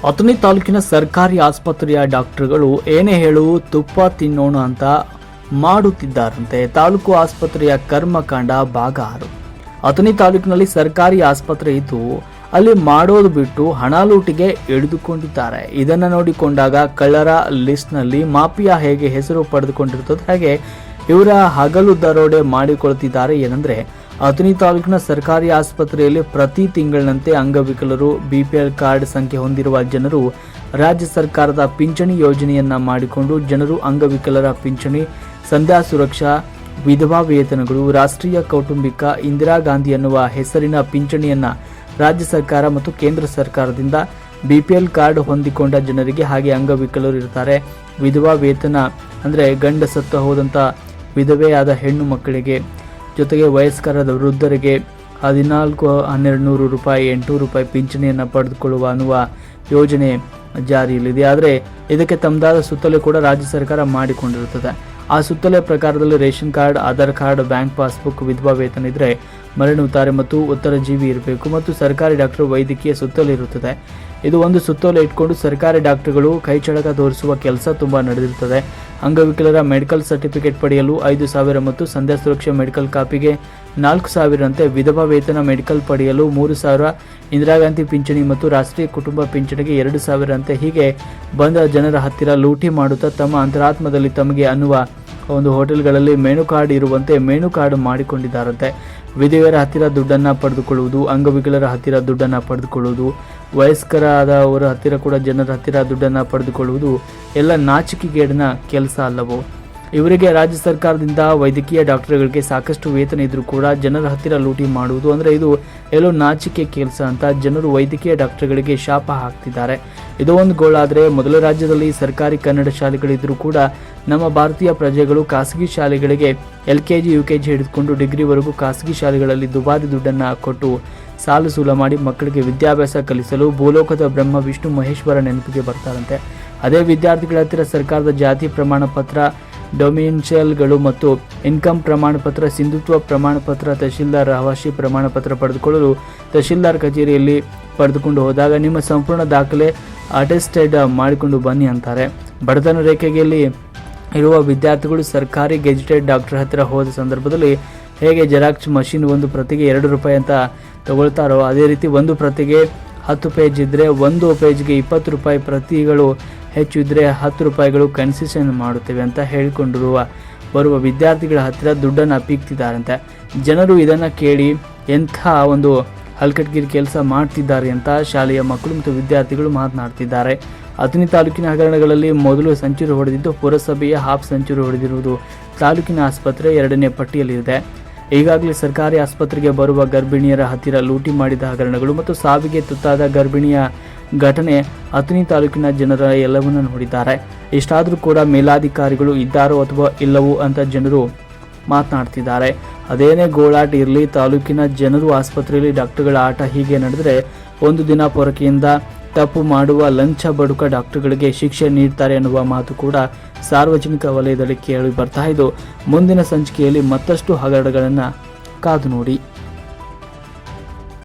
ಅಥಣಿ ತಾಲೂಕಿನ ಸರ್ಕಾರಿ ಆಸ್ಪತ್ರೆಯ ಡಾಕ್ಟರ್ಗಳು ಏನೇ ಹೇಳು ತುಪ್ಪ ತಿನ್ನೋಣ ಅಂತ ಮಾಡುತ್ತಿದ್ದಾರಂತೆ. ತಾಲೂಕು ಆಸ್ಪತ್ರೆಯ ಕರ್ಮಕಾಂಡ ಭಾಗ 6. ಅಥಣಿ ತಾಲೂಕಿನಲ್ಲಿ ಸರ್ಕಾರಿ ಆಸ್ಪತ್ರೆ ಇದ್ದು ಅಲ್ಲಿ ಮಾಡೋದು ಬಿಟ್ಟು ಹಣ ಲೂಟಿಗೆ ಹಿಡಿದುಕೊಂಡಿದ್ದಾರೆ. ಇದನ್ನು ನೋಡಿಕೊಂಡಾಗ ಕಳ್ಳರ ಲಿಸ್ಟ್ನಲ್ಲಿ ಮಾಫಿಯಾ ಹೇಗೆ ಹೆಸರು ಪಡೆದುಕೊಂಡಿರುತ್ತದೆ ಹಾಗೆ ಇವರ ಹಗಲು ದರೋಡೆ ಮಾಡಿಕೊಳ್ತಿದ್ದಾರೆ. ಏನಂದ್ರೆ ಅಥಣಿ ತಾಲೂಕಿನ ಸರ್ಕಾರಿ ಆಸ್ಪತ್ರೆಯಲ್ಲಿ ಪ್ರತಿ ತಿಂಗಳಿನಂತೆ ಅಂಗವಿಕಲರು, ಬಿಪಿಎಲ್ ಕಾರ್ಡ್ ಸಂಖ್ಯೆ ಹೊಂದಿರುವ ಜನರು ರಾಜ್ಯ ಸರ್ಕಾರದ ಪಿಂಚಣಿ ಯೋಜನೆಯನ್ನ ಮಾಡಿಕೊಂಡು ಜನರು ಅಂಗವಿಕಲರ ಪಿಂಚಣಿ, ಸಂಧ್ಯಾ ಸುರಕ್ಷಾ, ವಿಧವಾ ವೇತನಗಳು, ರಾಷ್ಟ್ರೀಯ ಕೌಟುಂಬಿಕ, ಇಂದಿರಾ ಗಾಂಧಿ ಎನ್ನುವ ಹೆಸರಿನ ಪಿಂಚಣಿಯನ್ನ ರಾಜ್ಯ ಸರ್ಕಾರ ಮತ್ತು ಕೇಂದ್ರ ಸರ್ಕಾರದಿಂದ ಬಿಪಿಎಲ್ ಕಾರ್ಡ್ ಹೊಂದಿಕೊಂಡ ಜನರಿಗೆ ಹಾಗೆ ಅಂಗವಿಕಲರು ಇರ್ತಾರೆ. ವಿಧವಾ ವೇತನ ಅಂದರೆ ಗಂಡ ಸತ್ತ ಹೋದಂಥ ವಿಧವೆಯಾದ ಹೆಣ್ಣು ಮಕ್ಕಳಿಗೆ, ಜೊತೆಗೆ ವಯಸ್ಕರಾದ ವೃದ್ಧರಿಗೆ 1400 ರೂಪಾಯಿ 800 ರೂಪಾಯಿ ಪಿಂಚಣಿಯನ್ನು ಪಡೆದುಕೊಳ್ಳುವ ಅನ್ನುವ ಯೋಜನೆ ಜಾರಿಯಲ್ಲಿದೆ. ಆದರೆ ಇದಕ್ಕೆ ತಮ್ಮದಾದ ಸುತ್ತೋಲೆ ಕೂಡ ರಾಜ್ಯ ಸರ್ಕಾರ ಮಾಡಿಕೊಂಡಿರುತ್ತದೆ. ಆ ಸುತ್ತೋಲೆ ಪ್ರಕಾರದಲ್ಲಿ ration card, Aadhaar card, bank passbook, ವಿಧವಾ ವೇತನ ಇದ್ದರೆ ಮರಣಿರುತ್ತಾರೆ ಮತ್ತು ಉತ್ತರಜೀವಿ ಇರಬೇಕು ಮತ್ತು ಸರ್ಕಾರಿ ಡಾಕ್ಟರ್ ವೈದ್ಯಕೀಯ ಸುತ್ತೋಲೆ ಇರುತ್ತದೆ. ಇದು ಒಂದು ಸುತ್ತೋಲೆ ಇಟ್ಕೊಂಡು ಸರ್ಕಾರಿ ಡಾಕ್ಟರ್ಗಳು ಕೈಚಳಕ ತೋರಿಸುವ ಕೆಲಸ ತುಂಬ ನಡೆದಿರುತ್ತದೆ. ಅಂಗವಿಕಲರ ಮೆಡಿಕಲ್ ಸರ್ಟಿಫಿಕೇಟ್ ಪಡೆಯಲು 5,000 ಮತ್ತು ಸಂಧ್ಯಾ ಸುರಕ್ಷಾ ಮೆಡಿಕಲ್ ಕಾಪಿಗೆ 4,000 ಅಂತೆ, ವಿಧವಾ ವೇತನ ಮೆಡಿಕಲ್ ಪಡೆಯಲು 3,000, ಇಂದಿರಾ ಗಾಂಧಿ ಪಿಂಚಣಿ ಮತ್ತು ರಾಷ್ಟ್ರೀಯ ಕುಟುಂಬ ಪಿಂಚಣಿಗೆ 2,000 ಅಂತೆ. ಹೀಗೆ ಬಂದ ಜನರ ಹತ್ತಿರ ಲೂಟಿ ಮಾಡುತ್ತಾ ತಮ್ಮ ಅಂತರಾತ್ಮದಲ್ಲಿ ತಮಗೆ ಅನ್ನುವ ಒಂದು ಹೋಟೆಲ್ಗಳಲ್ಲಿ ಮೆನು ಕಾರ್ಡ್ ಇರುವಂತೆ ಮೆನು ಕಾರ್ಡ್ ಮಾಡಿಕೊಂಡಿದ್ದಾರಂತೆ. ವಿಧವೆಯರ ಹತ್ತಿರ ದುಡ್ಡನ್ನು ಪಡೆದುಕೊಳ್ಳುವುದು, ಅಂಗವಿಕಲರ ಹತ್ತಿರ ದುಡ್ಡನ್ನು ಪಡೆದುಕೊಳ್ಳುವುದು, ವಯಸ್ಕರಾದವರ ಹತ್ತಿರ ಕೂಡ ಜನರ ಹತ್ತಿರ ದುಡ್ಡನ್ನು ಪಡೆದುಕೊಳ್ಳುವುದು ಎಲ್ಲ ನಾಚಿಕೆಗೇಡಿನ ಕೆಲಸ ಅಲ್ಲವೋ? ಇವರಿಗೆ ರಾಜ್ಯ ಸರ್ಕಾರದಿಂದ ವೈದ್ಯಕೀಯ ಡಾಕ್ಟರ್ಗಳಿಗೆ ಸಾಕಷ್ಟು ವೇತನ ಇದ್ರೂ ಕೂಡ ಜನರ ಹತ್ತಿರ ಲೂಟಿ ಮಾಡುವುದು ಅಂದರೆ ಇದು ಎಲ್ಲೋ ನಾಚಿಕೆ ಕೆಲಸ ಅಂತ ಜನರು ವೈದ್ಯಕೀಯ ಡಾಕ್ಟರ್ಗಳಿಗೆ ಶಾಪ ಹಾಕ್ತಿದ್ದಾರೆ. ಇದು ಒಂದು ಗೋಳಾದರೆ, ಮೊದಲ ರಾಜ್ಯದಲ್ಲಿ ಸರ್ಕಾರಿ ಕನ್ನಡ ಶಾಲೆಗಳಿದ್ರೂ ಕೂಡ ನಮ್ಮ ಭಾರತೀಯ ಪ್ರಜೆಗಳು ಖಾಸಗಿ ಶಾಲೆಗಳಿಗೆ LKG UKG ಹಿಡಿದುಕೊಂಡು ಡಿಗ್ರಿವರೆಗೂ ಖಾಸಗಿ ಶಾಲೆಗಳಲ್ಲಿ ದುಬಾರಿ ದುಡ್ಡನ್ನು ಕೊಟ್ಟು ಸಾಲು ಸೂಲ ಮಾಡಿ ಮಕ್ಕಳಿಗೆ ವಿದ್ಯಾಭ್ಯಾಸ ಕಲಿಸಲು ಭೂಲೋಕದ ಬ್ರಹ್ಮ ವಿಷ್ಣು ಮಹೇಶ್ವರ ನೆನಪಿಗೆ ಬರ್ತಾರಂತೆ. ಅದೇ ವಿದ್ಯಾರ್ಥಿಗಳ ಹತ್ತಿರ ಸರ್ಕಾರದ ಜಾತಿ ಪ್ರಮಾಣ ಪತ್ರ, ಡೊಮಿನ್ಷಿಯಲ್ಗಳು ಮತ್ತು ಇನ್ಕಮ್ ಪ್ರಮಾಣ ಪತ್ರ, ಸಿಂಧುತ್ವ ಪ್ರಮಾಣ ಪತ್ರ, ತಹಶೀಲ್ದಾರ್ ರಹವಾಸಿ ಪ್ರಮಾಣ ಪತ್ರ ಪಡೆದುಕೊಳ್ಳಲು ತಹಶೀಲ್ದಾರ್ ಕಚೇರಿಯಲ್ಲಿ ಪಡೆದುಕೊಂಡು ಹೋದಾಗ ನಿಮ್ಮ ಸಂಪೂರ್ಣ ದಾಖಲೆ ಅಟೆಸ್ಟೆಡ್ ಮಾಡಿಕೊಂಡು ಬನ್ನಿ ಅಂತಾರೆ. ಬಡತನ ರೇಖೆಯಲ್ಲಿ ಇರುವ ವಿದ್ಯಾರ್ಥಿಗಳು ಸರ್ಕಾರಿ ಗೆಜೆಟೆಡ್ ಡಾಕ್ಟರ್ ಹತ್ತಿರ ಹೋದ ಸಂದರ್ಭದಲ್ಲಿ ಹೇಗೆ ಜೆರಾಕ್ಸ್ ಮಷಿನ್ ಒಂದು ಪ್ರತಿಗೆ 2 ರೂಪಾಯಿ ಅಂತ ತಗೊಳ್ತಾರೋ ಅದೇ ರೀತಿ ಒಂದು ಪ್ರತಿಗೆ 10 ಪೇಜ್ ಇದ್ದರೆ ಒಂದು ಪೇಜ್ಗೆ 20 ರೂಪಾಯಿ, ಪ್ರತಿಗಳು ಹೆಚ್ಚು ಇದ್ದರೆ 10 ರೂಪಾಯಿಗಳು ಕನ್ಸೆಷನ್ ಮಾಡುತ್ತೇವೆ ಅಂತ ಹೇಳಿಕೊಂಡಿರುವ ಬರುವ ವಿದ್ಯಾರ್ಥಿಗಳ ಹತ್ತಿರ ದುಡ್ಡನ್ನು ಪೀಕ್ತಿದ್ದಾರಂತೆ. ಜನರು ಇದನ್ನು ಕೇಳಿ ಎಂಥ ಒಂದು ಹಲ್ಕಟ್ಗಿರಿ ಕೆಲಸ ಮಾಡ್ತಿದ್ದಾರೆ ಅಂತ ಶಾಲೆಯ ಮಕ್ಕಳು ಮತ್ತು ವಿದ್ಯಾರ್ಥಿಗಳು ಮಾತನಾಡ್ತಿದ್ದಾರೆ. ಅಥಣಿ ತಾಲೂಕಿನ ಹಗರಣಗಳಲ್ಲಿ ಮೊದಲು ಸೆಂಚುರಿ ಹೊಡೆದಿದ್ದು ಪುರಸಭೆಯ ಹಾಫ್ ಸೆಂಚುರಿ ಹೊಡೆದಿರುವುದು ತಾಲೂಕಿನ ಆಸ್ಪತ್ರೆ 2ನೇ ಪಟ್ಟಿಯಲ್ಲಿದೆ. ಈಗಾಗಲೇ ಸರ್ಕಾರಿ ಆಸ್ಪತ್ರೆಗೆ ಬರುವ ಗರ್ಭಿಣಿಯರ ಹತ್ತಿರ ಲೂಟಿ ಮಾಡಿದ ಹಗರಣಗಳು ಮತ್ತು ಸಾವಿಗೆ ತುತ್ತಾದ ಗರ್ಭಿಣಿಯ ಘಟನೆ ಅಥಣಿ ತಾಲೂಕಿನ ಜನರ ಎಲ್ಲವನ್ನೂ ನೋಡಿದ್ದಾರೆ. ಇಷ್ಟಾದರೂ ಕೂಡ ಮೇಲಾಧಿಕಾರಿಗಳು ಇದ್ದಾರೋ ಅಥವಾ ಇಲ್ಲವೋ ಅಂತ ಜನರು ಮಾತನಾಡ್ತಿದ್ದಾರೆ. ಅದೇನೇ ಗೋಳಾಟ ಇರಲಿ, ತಾಲೂಕಿನ ಜನರು ಆಸ್ಪತ್ರೆಯಲ್ಲಿ ಡಾಕ್ಟರ್ಗಳ ಆಟ ಹೀಗೆ ನಡೆದರೆ ಒಂದು ದಿನ ಪೊರಕೆಯಿಂದ ತಪ್ಪು ಮಾಡುವ ಲಂಚ ಬಡುಕ ಡಾಕ್ಟರ್ಗಳಿಗೆ ಶಿಕ್ಷೆ ನೀಡ್ತಾರೆ ಎನ್ನುವ ಮಾತು ಕೂಡ ಸಾರ್ವಜನಿಕ ವಲಯದಲ್ಲಿ ಕೇಳಿ ಬರ್ತಾ ಇದ್ದು ಮುಂದಿನ ಸಂಚಿಕೆಯಲ್ಲಿ ಮತ್ತಷ್ಟು ಹಗರಣಗಳನ್ನು ಕಾದು ನೋಡಿ.